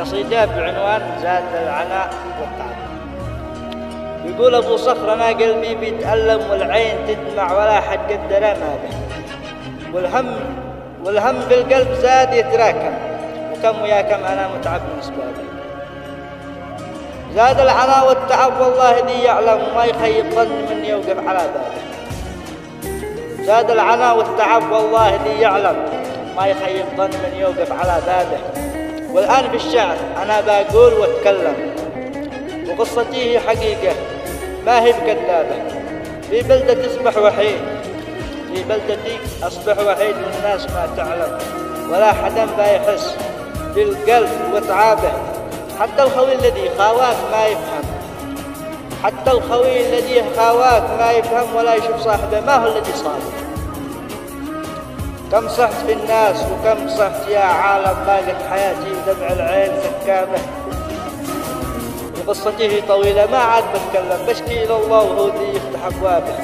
قصيدة بعنوان زاد العناء والتعب. يقول أبو صخر أنا قلبي بيتألم والعين تدمع ولا حد قدر ما به، والهم بالقلب زاد يتراكم، وكم ويا كم أنا متعب من أسبابه. زاد العناء والتعب والله لي يعلم وما يخيب ظن من يوقف على بابه. زاد العناء والتعب والله لي يعلم ما يخيب ظن من يوقف على بابه. والآن في الشعر أنا بقول واتكلم، وقصتي هي حقيقة ما هي بكذابة. في بلدة أصبح وحيد، في بلدتي أصبح وحيد والناس ما تعلم، ولا حدا بيحس بالقلب وتعابه. حتى الخوي الذي خاواك ما يفهم، حتى الخوي الذي خاواك ما يفهم، ولا يشوف صاحبه ما هو الذي صابه. كم صحت في الناس وكم صحت يا عالم، باقت حياتي ودمع العين سكابه. وقصتي طويلة ما عاد بتكلم، بشكي إلى الله وهو ذي يفتح أبوابه.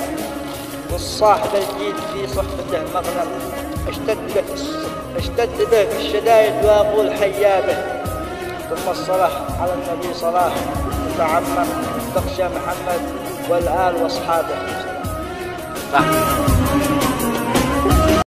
والصاحب الجيد في صحبته مغنم، اشتد به في الشدائد وأقول حيابه. ثم الصلاة على النبي صلاة وتعمم تخشى محمد والآل وأصحابه.